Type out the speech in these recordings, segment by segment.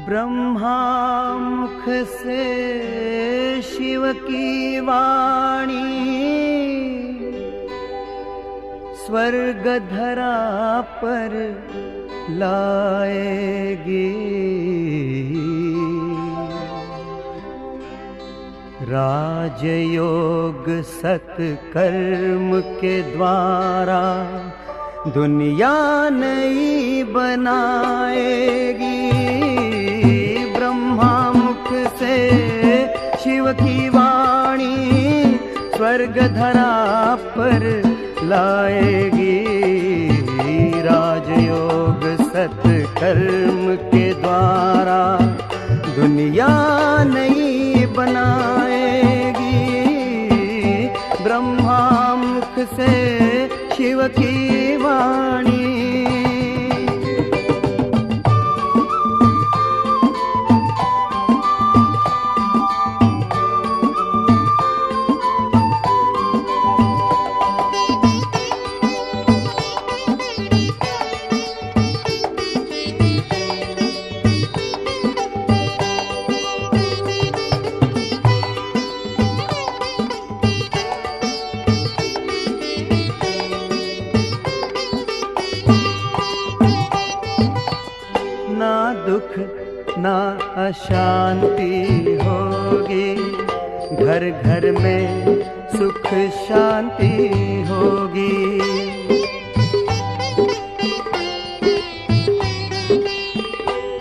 ब्रह्मा मुख से शिव की वाणी स्वर्ग धरा पर लाएगी। राजयोग सत्कर्म के द्वारा दुनिया नई बनाएगी। ब्रह्मा मुख से शिव की वाणी स्वर्ग धरा पर लाएगी। राजयोग सत्कर्म के द्वारा दुनिया नई बनाएगी। ब्रह्मा मुख से शिव की वाणी। ना दुख ना अशांति होगी, घर घर में सुख शांति होगी।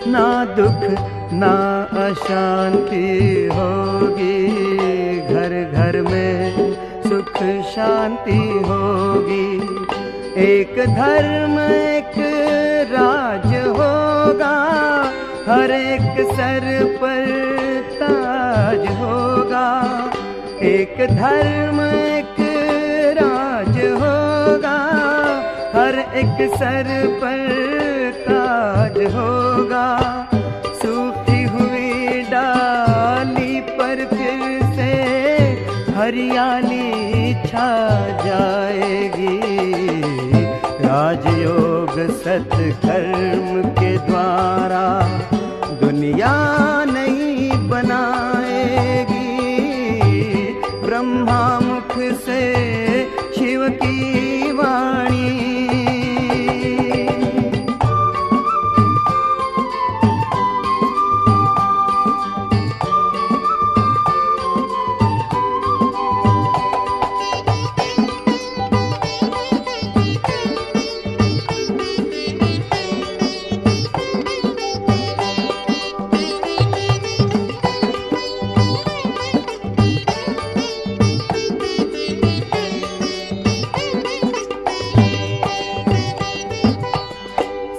ना दुख ना अशांति होगी, घर घर में सुख शांति होगी। एक धर्म एक राज होगा, हर एक सर पर ताज होगा। एक धर्म एक राज होगा, हर एक सर पर ताज होगा। सूखी हुई डाली पर फिर से हरियाली छा जाएगी। राजयोग सत्कर्म के द्वारा दुनिया नई बनाएगी। ब्रह्मा मुख से शिव की वाणी।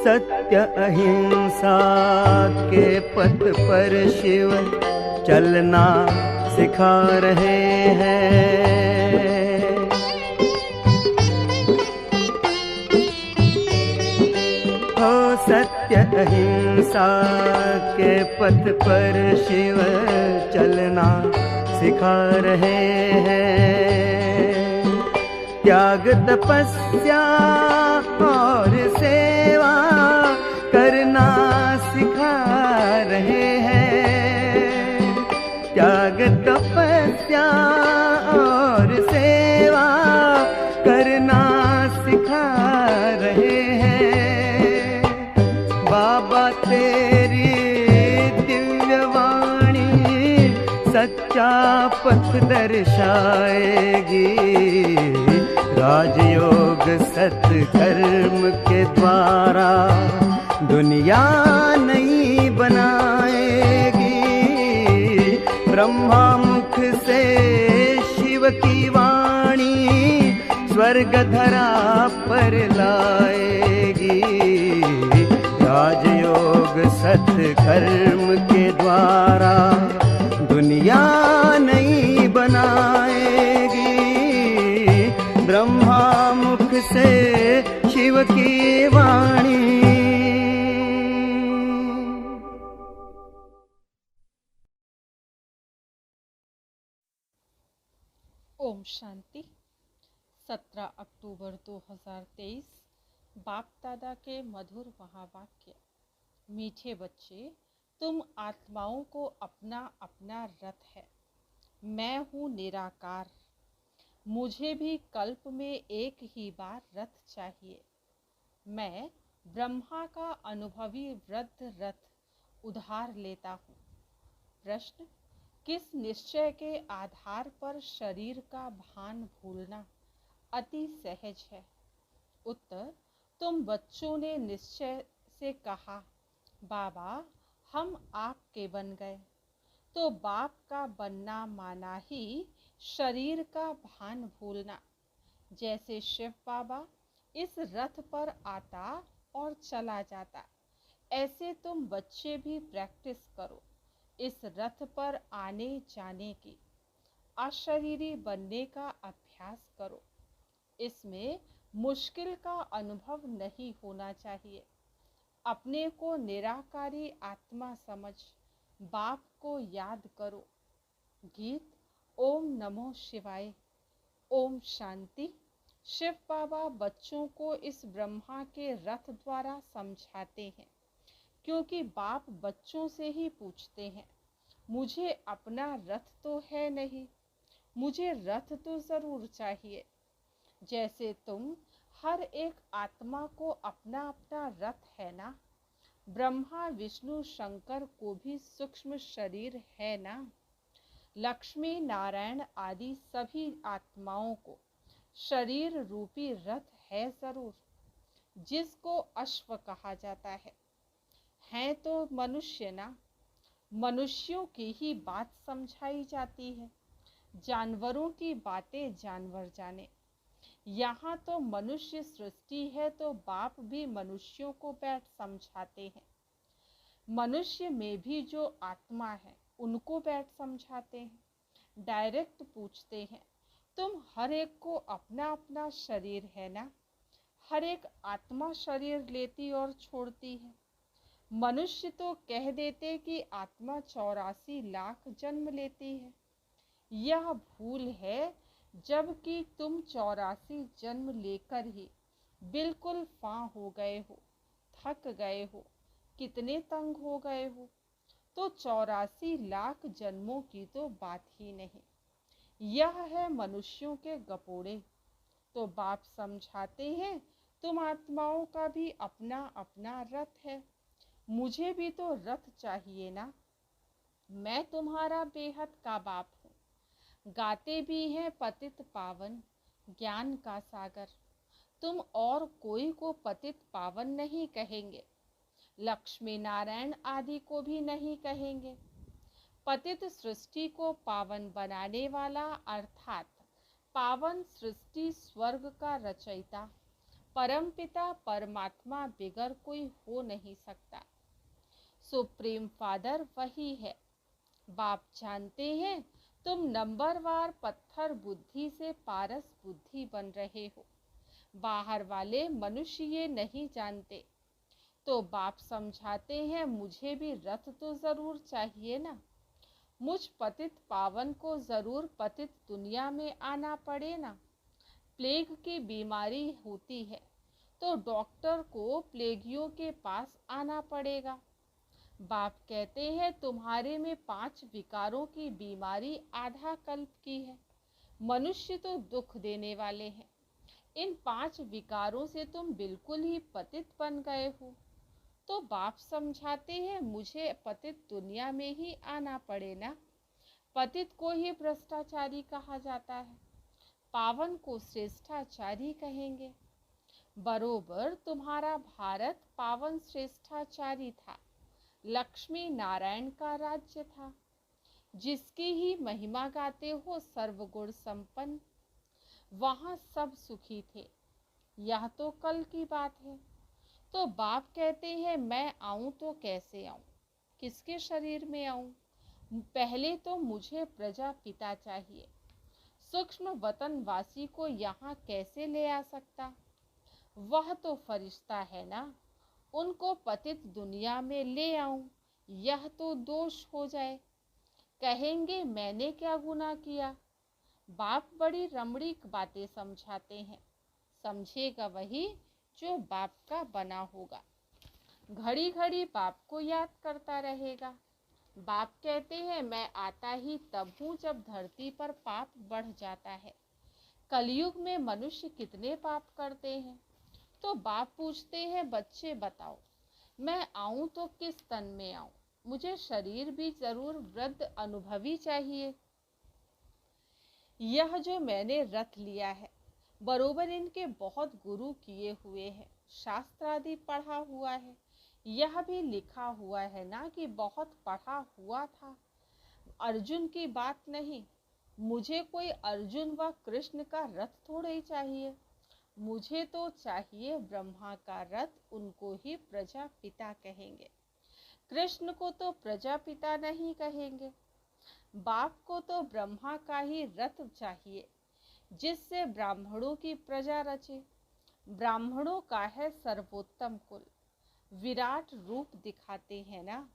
सत्य अहिंसा के पथ पर शिव चलना सिखा रहे हैं। हो सत्य अहिंसा के पथ पर शिव चलना सिखा रहे हैं। त्याग तपस्या और सेवा करना सिखा रहे हैं। त्याग तपस्या और सेवा करना सिखा रहे हैं। बाबा तेरी दिव्य वाणी सच्चा पथ दर्शाएगी। राजयोग सत्कर्म के द्वारा दुनिया नई बनाएगी। ब्रह्मा मुख से शिव की वाणी स्वर्ग धरा पर लाएगी। राजयोग सत्कर्म के द्वारा दुनिया ओम शांति। 17 अक्टूबर 2023। बाप दादा के मधुर महावाक्य। मीठे बच्चे, तुम आत्माओं को अपना अपना रथ है। मैं हूँ निराकार। मुझे भी कल्प में एक ही बार रथ चाहिए। मैं ब्रह्मा का अनुभवी वृद्ध रथ उधार लेता हूँ। प्रश्न: किस निश्चय के आधार पर शरीर का भान भूलना अति सहज है? उत्तर: तुम बच्चों ने निश्चय से कहा, बाबा हम आपके बन गए, तो बाप का बनना माना ही शरीर का भान भूलना। जैसे शिव बाबा इस रथ पर आता और चला जाता, ऐसे तुम बच्चे भी प्रैक्टिस करो इस रथ पर आने जाने की। अशरीरी बनने का अभ्यास करो। इसमें मुश्किल का अनुभव नहीं होना चाहिए। अपने को निराकारी आत्मा समझ बाप को याद करो। गीत। ओम नमो शिवाय। ओम शांति। शिव बाबा बच्चों को इस ब्रह्मा के रथ द्वारा समझाते हैं, क्योंकि बाप बच्चों से ही पूछते हैं, मुझे अपना रथ तो है नहीं, मुझे रथ तो जरूर चाहिए। जैसे तुम हर एक आत्मा को अपना अपना रथ है ना। ब्रह्मा विष्णु शंकर को भी सूक्ष्म शरीर है ना। लक्ष्मी नारायण आदि सभी आत्माओं को शरीर रूपी रथ है जरूर, जिसको अश्व कहा जाता है तो मनुष्य ना। मनुष्यों की ही बात समझाई जाती है, जानवरों की बातें जानवर जाने। यहाँ तो मनुष्य सृष्टि है, तो बाप भी मनुष्यों को बैठ समझाते हैं। मनुष्य में भी जो आत्मा है उनको बैठ समझाते हैं। डायरेक्ट पूछते हैं, तुम हर एक को अपना अपना शरीर है ना। हर एक आत्मा शरीर लेती और छोड़ती है। मनुष्य तो कह देते कि आत्मा 84 लाख जन्म लेती है। यह भूल है, जबकि तुम 84 जन्म लेकर ही बिल्कुल फां हो गए हो, थक गए हो, कितने तंग हो गए हो। तो 84 लाख जन्मों की तो बात ही नहीं। यह है मनुष्यों के गपोड़े। तो बाप समझाते हैं, तुम आत्माओं का भी अपना अपना रथ है। मुझे भी तो रथ चाहिए ना। मैं तुम्हारा बेहद का बाप हूँ। गाते भी हैं पतित पावन ज्ञान का सागर। तुम और कोई को पतित पावन नहीं कहेंगे, लक्ष्मी नारायण आदि को भी नहीं कहेंगे। पतित सृष्टि को पावन बनाने वाला अर्थात पावन सृष्टि स्वर्ग का रचयिता परमपिता परमात्मा बिगर कोई हो नहीं सकता। सुप्रीम फादर वही है। बाप जानते हैं तुम नंबरवार पत्थर बुद्धि से पारस बुद्धि बन रहे हो। बाहर वाले मनुष्य ये नहीं जानते। तो बाप समझाते हैं, मुझे भी रथ तो जरूर चाहिए ना। मुझ पतित पावन को जरूर पतित दुनिया में आना पड़े ना। प्लेग की बीमारी होती है तो डॉक्टर को प्लेगियों के पास आना पड़ेगा। बाप कहते हैं, तुम्हारे में 5 विकारों की बीमारी आधा कल्प की है। मनुष्य तो दुख देने वाले हैं। इन 5 विकारों से तुम बिल्कुल ही पतित बन गए हो। तो बाप समझाते हैं, मुझे पतित दुनिया में ही आना पड़े ना। पतित को ही भ्रष्टाचारी कहा जाता है, पावन को श्रेष्ठाचारी कहेंगे। बरोबर तुम्हारा भारत पावन श्रेष्ठाचारी था। लक्ष्मी नारायण का राज्य था, जिसकी ही महिमा गाते हो सर्वगुण संपन्न। वहाँ सब सुखी थे। यह तो कल की बात है। तो बाप कहते हैं, मैं आऊं तो कैसे आऊं, किसके शरीर में आऊं? पहले तो मुझे प्रजापिता चाहिए। सूक्ष्म वतनवासी को यहाँ कैसे ले आ सकता? वह तो फरिश्ता है ना। उनको पतित दुनिया में ले आऊं, यह तो दोष हो जाए। कहेंगे मैंने क्या गुनाह किया? बाप बड़ी रमणीक बातें समझाते हैं, समझेगा वही जो बाप का बना होगा। घड़ी घड़ी बाप को याद करता रहेगा। बाप कहते हैं मैं आता ही तब हूँ जब धरती पर पाप बढ़ जाता है। कलयुग में मनुष्य कितने पाप करते हैं? तो बाप पूछते हैं बच्चे बताओ, मैं आऊं तो किस तन में आऊं? मुझे शरीर भी जरूर वृद्ध अनुभवी चाहिए। यह जो मैंने रथ लिया है, बरोबर इनके बहुत गुरु किए हुए हैं, शास्त्र आदि पढ़ा हुआ है। यह भी लिखा हुआ है ना कि बहुत पढ़ा हुआ था। अर्जुन की बात नहीं, मुझे कोई अर्जुन व कृष्ण का रथ थोड़ा ही चाहिए। मुझे तो चाहिए ब्रह्मा का रथ, उनको ही प्रजापिता कहेंगे। कृष्ण को तो प्रजापिता नहीं कहेंगे। बाप को तो ब्रह्मा का ही रथ चाहिए, जिससे ब्राह्मणों की प्रजा रचे। ब्राह्मणों का है सर्वोत्तम कुल, विराट रूप दिखाते हैं ना।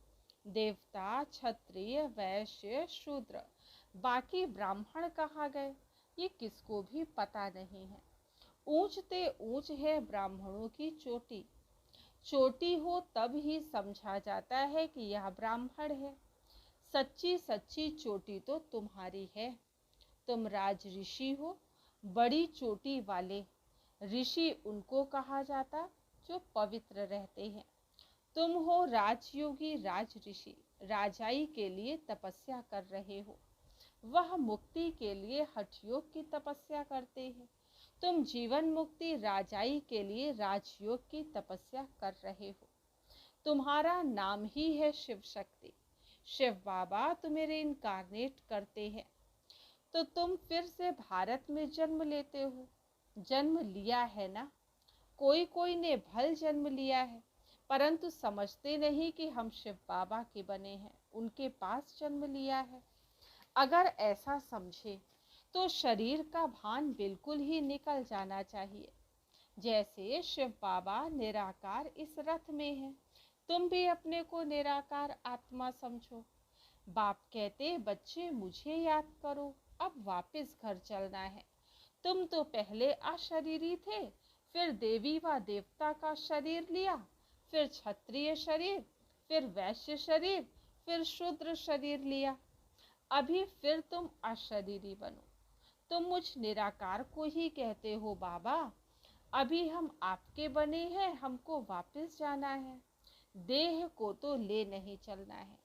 देवता, क्षत्रिय, वैश्य, शूद्र, बाकी ब्राह्मण कहाँ गए ये किसको भी पता नहीं है। ऊंचते ऊंच है ब्राह्मणों की चोटी। चोटी हो तब ही समझा जाता है कि यह ब्राह्मण है। सच्ची सच्ची चोटी तो तुम्हारी है। तुम राज ऋषि हो, बड़ी चोटी वाले। ऋषि उनको कहा जाता जो पवित्र रहते हैं। तुम हो राजयोगी राज ऋषि, राजाई के लिए तपस्या कर रहे हो। वह मुक्ति के लिए हठयोग की तपस्या करते हैं। तुम जीवन मुक्ति राजाई के लिए राजयोग की तपस्या कर रहे हो। तुम्हारा नाम ही है शिव शक्ति। शिव बाबा तुम्हें इनकारनेट करते हैं, तो तुम फिर से भारत में जन्म लेते हो। जन्म लिया है ना, कोई कोई ने भल जन्म लिया है, परंतु समझते नहीं कि हम शिव बाबा के बने हैं, उनके पास जन्म लिया है। अगर ऐसा समझे तो शरीर का भान बिल्कुल ही निकल जाना चाहिए। जैसे शिव बाबा निराकार इस रथ में है, तुम भी अपने को निराकार आत्मा समझो। बाप कहते बच्चे मुझे याद करो, अब वापस घर चलना है। तुम तो पहले अशरीरी थे, फिर देवी व देवता का शरीर लिया, फिर क्षत्रिय शरीर, फिर वैश्य शरीर, फिर शूद्र शरीर लिया। अभी फिर तुम अशरीरी बनो। तुम मुझ निराकार को ही कहते हो बाबा। अभी हम आपके बने हैं, हमको वापस जाना है। देह को तो ले नहीं चलना है।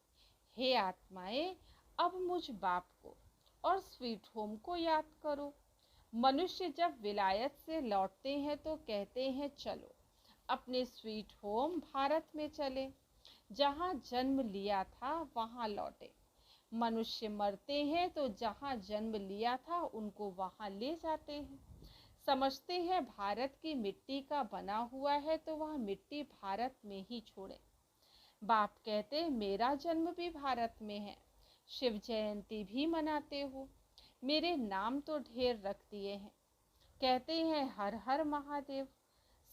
हे आत्माएं, अब मुझ बाप को और स्वीट होम को याद करो। मनुष्य जब विलायत से लौटते हैं तो कहते हैं चलो अपने स्वीट होम भारत में चले, जहाँ जन्म लिया था वहाँ लौटे। मनुष्य मरते हैं तो जहाँ जन्म लिया था उनको वहाँ ले जाते हैं। समझते हैं भारत की मिट्टी का बना हुआ है तो वह मिट्टी भारत में ही छोड़े। बाप कहते मेरा जन्म भी भारत में है, शिव जयंती भी मनाते हो, मेरे नाम तो ढेर रख दिए हैं। कहते हैं हर हर महादेव,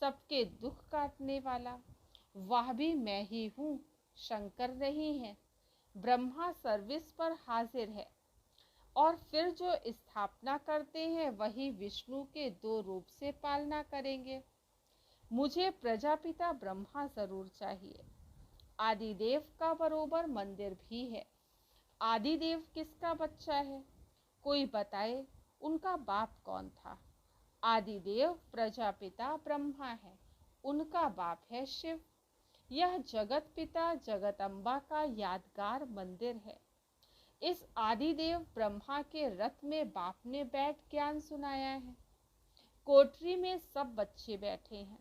सबके दुख काटने वाला, वह भी मैं ही हूँ, शंकर नहीं है। ब्रह्मा सर्विस पर हाजिर है, और फिर जो स्थापना करते हैं वही विष्णु के दो रूप से पालना करेंगे। मुझे प्रजापिता ब्रह्मा जरूर चाहिए। आदिदेव का बरोबर मंदिर भी है। आदिदेव किसका बच्चा है? कोई बताए, उनका बाप कौन था? आदिदेव प्रजापिता ब्रह्मा है, उनका बाप है शिव। यह जगत पिता जगदम्बा का यादगार मंदिर है। इस आदिदेव ब्रह्मा के रथ में बाप ने बैठ ज्ञान सुनाया है। कोठरी में सब बच्चे बैठे हैं,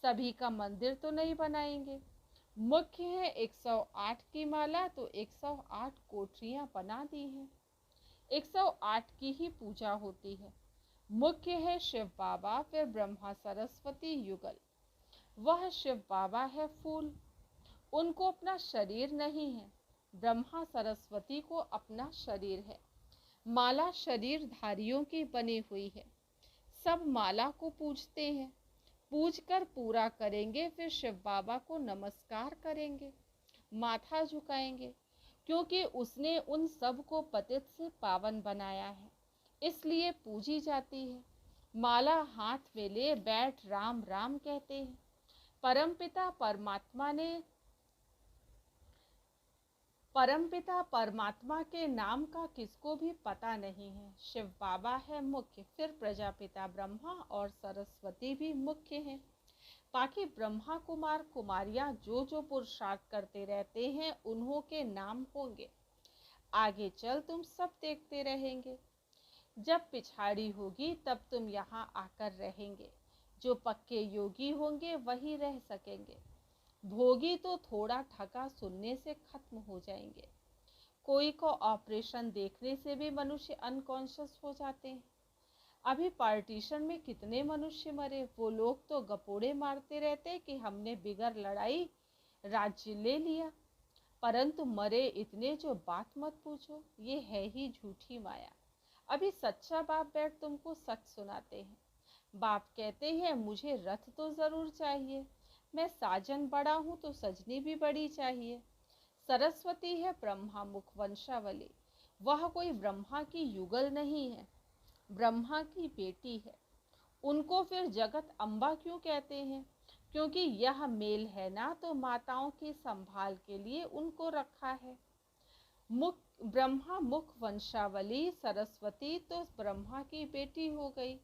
सभी का मंदिर तो नहीं बनाएंगे। मुख्य है 108 की माला, तो 108 कोठरियां बना दी हैं। 108 की ही पूजा होती है। मुख्य है शिव बाबा, फिर ब्रह्मा सरस्वती युगल। वह शिव बाबा है फूल, उनको अपना शरीर नहीं है। ब्रह्मा सरस्वती को अपना शरीर है। माला शरीरधारियों की बनी हुई है। सब माला को पूजते हैं, पूज कर पूरा करेंगे, फिर शिव बाबा को नमस्कार करेंगे, माथा झुकाएंगे, क्योंकि उसने उन सब को पतित से पावन बनाया है। इसलिए पूजी जाती है। माला हाथ में ले बैठ राम राम कहते हैं। परमपिता परमात्मा के नाम का किसको भी पता नहीं है। शिव बाबा है मुख्य, फिर प्रजापिता ब्रह्मा और सरस्वती भी मुख्य हैं। बाकी ब्रह्मा कुमार कुमारियां जो पुरुषार्थ करते रहते हैं उन्हों के नाम होंगे। आगे चल तुम सब देखते रहेंगे। जब पिछाड़ी होगी तब तुम यहाँ आकर रहेंगे। जो पक्के योगी होंगे वही रह सकेंगे। भोगी तो थोड़ा ठगा सुनने से खत्म हो जाएंगे। कोई को ऑपरेशन देखने से भी मनुष्य अनकॉन्शियस हो जाते हैं। अभी पार्टीशन में कितने मनुष्य मरे, वो लोग तो गपोड़े मारते रहते कि हमने बिगर लड़ाई राज्य ले लिया, परंतु मरे इतने जो बात मत पूछो। ये है ही झूठी माया। अभी सच्चा बाप बैठ तुमको सच सुनाते हैं। बाप कहते हैं मुझे रथ तो जरूर चाहिए, मैं साजन बड़ा हूं तो सजनी भी बड़ी चाहिए। सरस्वती है ब्रह्मा मुख वंशावली, वह कोई ब्रह्मा की युगल नहीं है, ब्रह्मा की बेटी है। उनको फिर जगत अम्बा क्यों कहते हैं? क्योंकि यह मेल है ना, तो माताओं की संभाल के लिए उनको रखा है। मुख ब्रह्मा मुख वंशावली, सरस्वती तो ब्रह्मा की बेटी हो गई।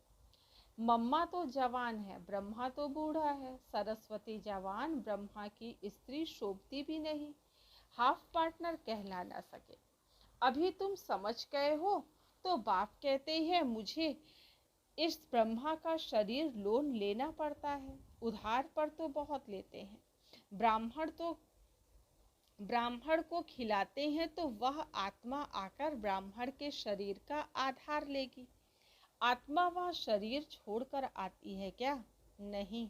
मम्मा तो जवान है, ब्रह्मा तो बूढ़ा है। सरस्वती जवान, ब्रह्मा की स्त्री शोभती भी नहीं, हाफ पार्टनर कहला ना सके। अभी तुम समझ गए हो तो बाप कहते हैं मुझे इस ब्रह्मा का शरीर लोन लेना पड़ता है। उधार पर तो बहुत लेते हैं। ब्राह्मण को खिलाते हैं तो वह आत्मा आकर ब्राह्मण के शरीर का आधार लेगी। आत्मा वह शरीर छोड़कर आती है क्या? नहीं।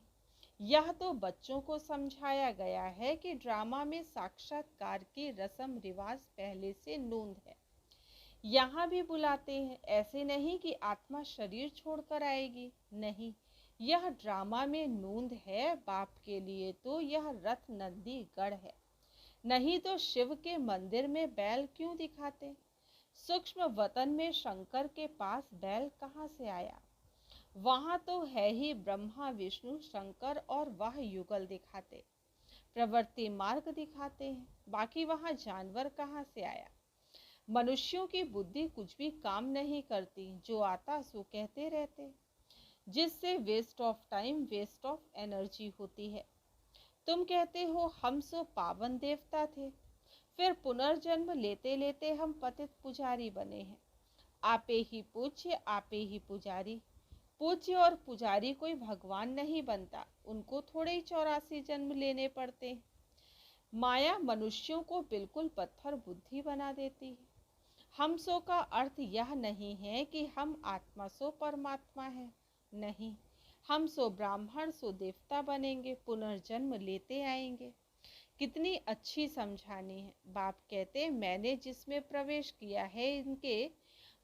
यह तो बच्चों को समझाया गया है कि ड्रामा में साक्षात्कार की रस्म रिवाज पहले से नूंद है। यहाँ भी बुलाते हैं, ऐसे नहीं कि आत्मा शरीर छोड़कर आएगी। नहीं, यह ड्रामा में नूंद है। बाप के लिए तो यह रथ नंदी गढ़ है। नहीं तो शिव के मंदिर में बैल क्यों दिखाते? सूक्ष्म वतन में शंकर के पास बैल कहाँ से आया? वहां तो है ही ब्रह्मा विष्णु शंकर, और वह युगल दिखाते, प्रवृत्ति मार्ग दिखाते हैं। बाकी वहां जानवर कहाँ से आया? मनुष्यों की बुद्धि कुछ भी काम नहीं करती, जो आता सो कहते रहते, जिससे waste of time waste of energy होती है। तुम कहते हो हम सो पावन देवता थे, फिर पुनर्जन्म लेते लेते हम पतित पुजारी बने हैं। आपे ही पूज्य आपे ही पुजारी। पूज्य और पुजारी कोई भगवान नहीं बनता, उनको थोड़े ही 84 जन्म लेने पड़ते हैं। माया मनुष्यों को बिल्कुल पत्थर बुद्धि बना देती है। हम सो का अर्थ यह नहीं है कि हम आत्मा सो परमात्मा है, नहीं। हम सो ब्राह्मण सो देवता बनेंगे, पुनर्जन्म लेते आएंगे। कितनी अच्छी समझानी है। बाप कहते मैंने जिसमें प्रवेश किया है, इनके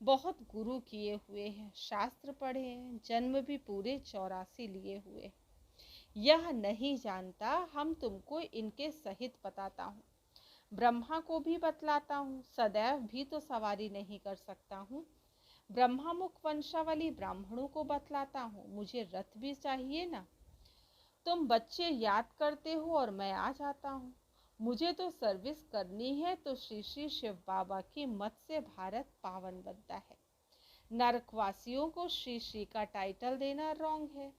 बहुत गुरु किए हुए हैं, शास्त्र पढ़े हैं, जन्म भी पूरे 84 लिए हुए। यह नहीं जानता, हम तुमको इनके सहित बताता हूँ। ब्रह्मा को भी बतलाता हूँ, सदैव भी तो सवारी नहीं कर सकता हूँ। ब्रह्मा मुख वंशावली ब्राह्मणों को बतलाता हूँ, मुझे रथ भी चाहिए ना। तुम बच्चे याद करते हो और मैं आ जाता हूँ। मुझे तो सर्विस करनी है, तो श्री श्री शिव बाबा की मत से भारत पावन बनता है। नरकवासियों को श्री श्री का टाइटल देना रॉन्ग है।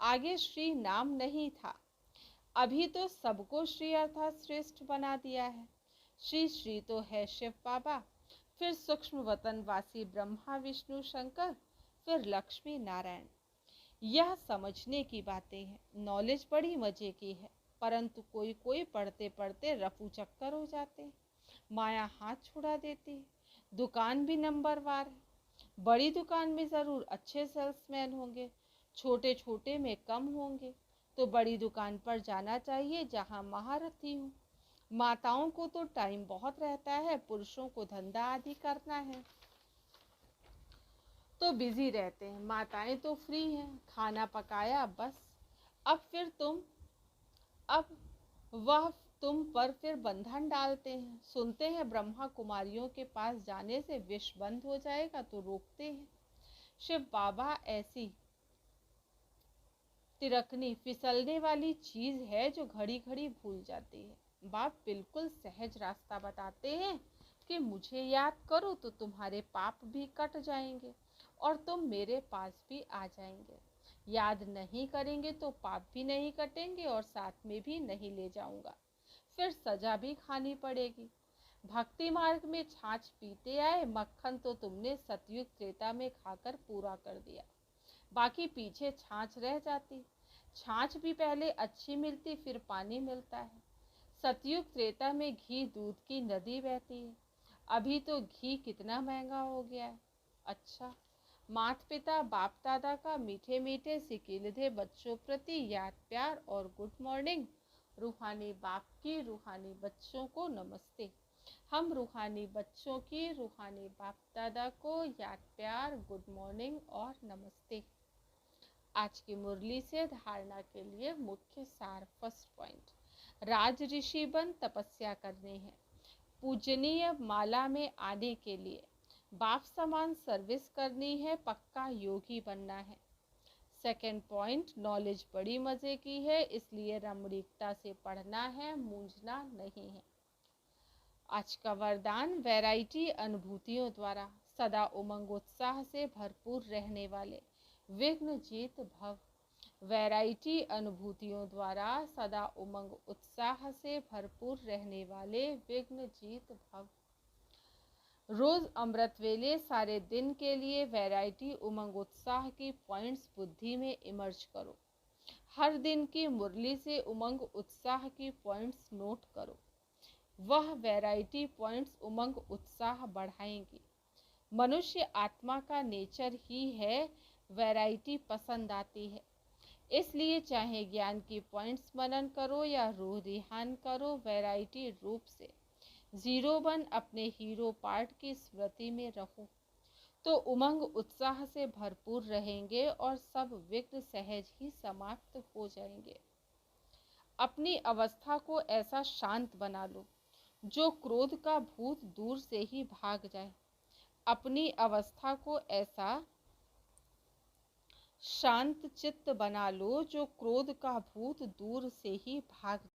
आगे श्री नाम नहीं था, अभी तो सबको श्री अर्थात श्रेष्ठ बना दिया है। श्री श्री तो है शिव बाबा, फिर सूक्ष्म वतनवासी ब्रह्मा विष्णु शंकर, फिर लक्ष्मी नारायण। यह समझने की बातें हैं। नॉलेज बड़ी मजे की है, परंतु कोई कोई पढ़ते पढ़ते रफू चक्कर हो जाते हैं, माया हाथ छुड़ा देती है। दुकान भी नंबरवार है। बड़ी दुकान में ज़रूर अच्छे सेल्समैन होंगे, छोटे छोटे में कम होंगे। तो बड़ी दुकान पर जाना चाहिए जहाँ महारथी हूँ। माताओं को तो टाइम बहुत रहता है, पुरुषों को धंधा आदि करना है तो बिजी रहते हैं। माताएं तो फ्री हैं, खाना पकाया बस। अब वह तुम पर फिर बंधन डालते हैं। सुनते हैं ब्रह्मा कुमारियों के पास जाने से विष बंद हो जाएगा तो रोकते हैं। शिव बाबा ऐसी तिरकनी फिसलने वाली चीज है जो घड़ी घड़ी भूल जाती है। बाप बिल्कुल सहज रास्ता बताते हैं कि मुझे याद करो तो तुम्हारे पाप भी कट जाएंगे और तुम मेरे पास भी आ जाएंगे। याद नहीं करेंगे तो पाप भी नहीं कटेंगे और साथ में भी नहीं ले जाऊंगा, फिर सजा भी खानी पड़ेगी। भक्ति मार्ग में छाछ पीते आए, मक्खन तो तुमने सतयुग त्रेता में खाकर पूरा कर दिया, बाकी पीछे छाछ रह जाती। छाछ भी पहले अच्छी मिलती, फिर पानी मिलता है। सतयुग त्रेता में घी दूध की नदी बहती है, अभी तो घी कितना महंगा हो गया है। अच्छा, माता पिता बाप दादा का मीठे मीठे सिकीलधे बच्चों प्रति याद प्यार और गुड मॉर्निंग। रूहानी बाप की रूहानी बच्चों को नमस्ते। हम रूहानी बच्चों की रूहानी बाप दादा को याद प्यार, गुड मॉर्निंग और नमस्ते। आज की मुरली से धारणा के लिए मुख्य सार। फर्स्ट पॉइंट, राज ऋषि बन तपस्या करनी है। पूजनीय माला में आने के लिए बाप समान सर्विस करनी है, पक्का योगी बनना है। सेकंड पॉइंट, नॉलेज बड़ी मजे की है, इसलिए रमणीकता से पढ़ना है, मूंझना नहीं है। आज का वरदान, वैरायटी अनुभूतियों द्वारा सदा उमंग उत्साह से भरपूर रहने वाले विघ्न जीत भव। वैरायटी अनुभूतियों द्वारा सदा उमंग उत्साह से भरपूर रहने वाले विघ्न जीत भव। रोज अमृत वेले सारे दिन के लिए वैरायटी उमंग उत्साह की पॉइंट्स बुद्धि में इमर्ज करो। हर दिन की मुरली से उमंग उत्साह की पॉइंट्स नोट करो, वह वैरायटी पॉइंट्स उमंग उत्साह बढ़ाएंगी। मनुष्य आत्मा का नेचर ही है, वैरायटी पसंद आती है, इसलिए चाहे ज्ञान की पॉइंट्स मनन करो या रूह रिहान करो, वैरायटी रूप से जीरो बन अपने हीरो पार्ट की स्मृति में रहो तो उमंग उत्साह से भरपूर रहेंगे और सब विघ्न सहज ही समाप्त हो जाएंगे। अपनी अवस्था को ऐसा शांत बना लो जो क्रोध का भूत दूर से ही भाग जाए। अपनी अवस्था को ऐसा शांत चित्त बना लो जो क्रोध का भूत दूर से ही भाग जाए।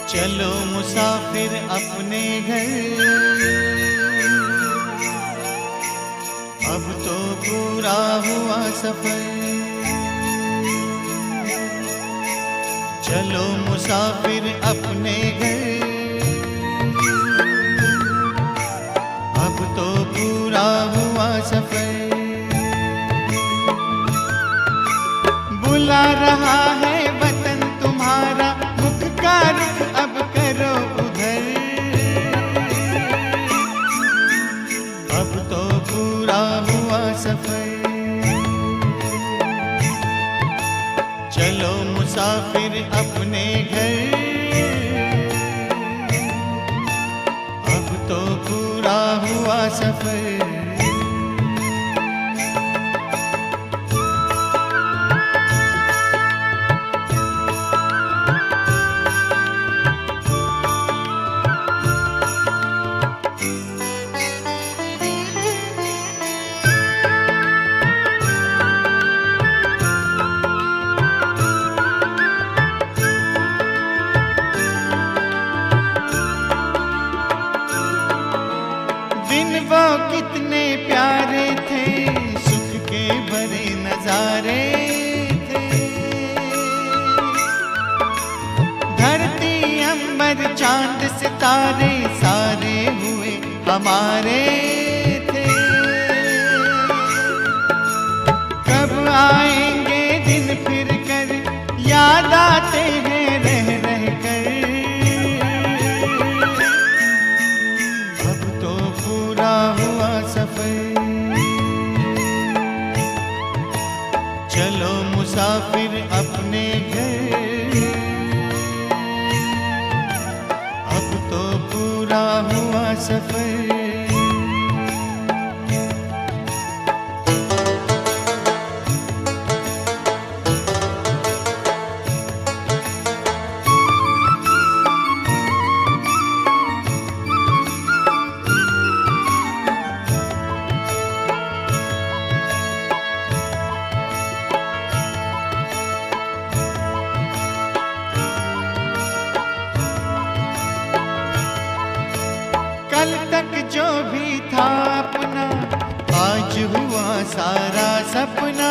चलो मुसाफिर अपने घर, अब तो पूरा हुआ सफर। चलो मुसाफिर अपने घर, अब तो पूरा हुआ सफर। बुला रहा है वतन तुम्हारा, मुख का रुख अब करो उधर। अब तो पूरा हुआ सफर। चलो मुसाफिर अपने घर, अब तो पूरा हुआ सफर। वो कितने प्यारे थे, सुख के भरे नजारे थे। धरती अंबर चांद सितारे सारे हुए हमारे थे। कब आएंगे दिन फिर कर, याद आते हैं रह रह कर। हुआ सफर। चलो मुसाफिर अपने घर, पूरा हुआ सफर। कल तक जो भी था अपना, आज हुआ सारा सपना।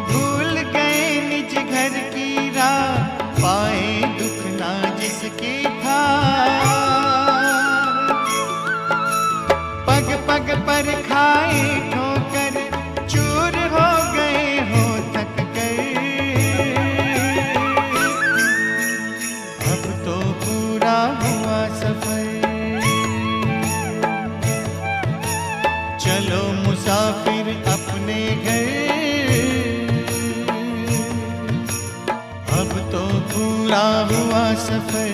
भूल गए निज घर की राह, पाए दुख ना जिसके था। पग पग पर खाए ठोकर, चूर हो गए हो थक कर। अब तो पूरा हुआ सफर। चलो मुसाफिर अपने घर, अब तो पूरा हुआ सफर।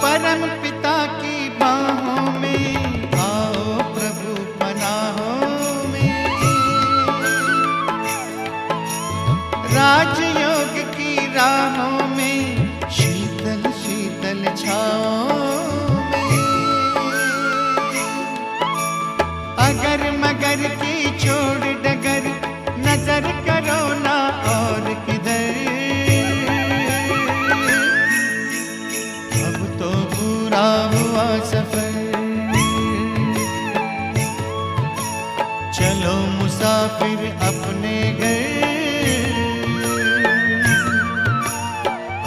परम पिता की बाहों में आओ प्रभु पनाहों में। राजयोग की राहों में, शीतल शीतल छाओं में। अगर मगर की छोड़ डगर, नजर करो ना और किधर। अब तो पूरा हुआ सफर। चलो मुसाफिर अपने घर,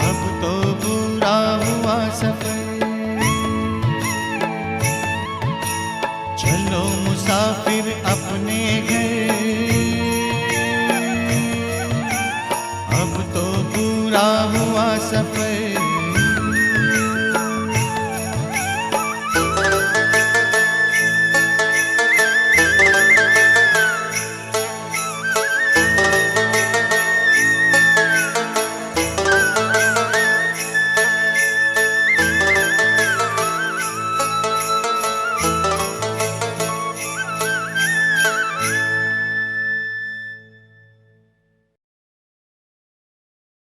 अब तो पूरा हुआ सफर। चलो मुसाफिर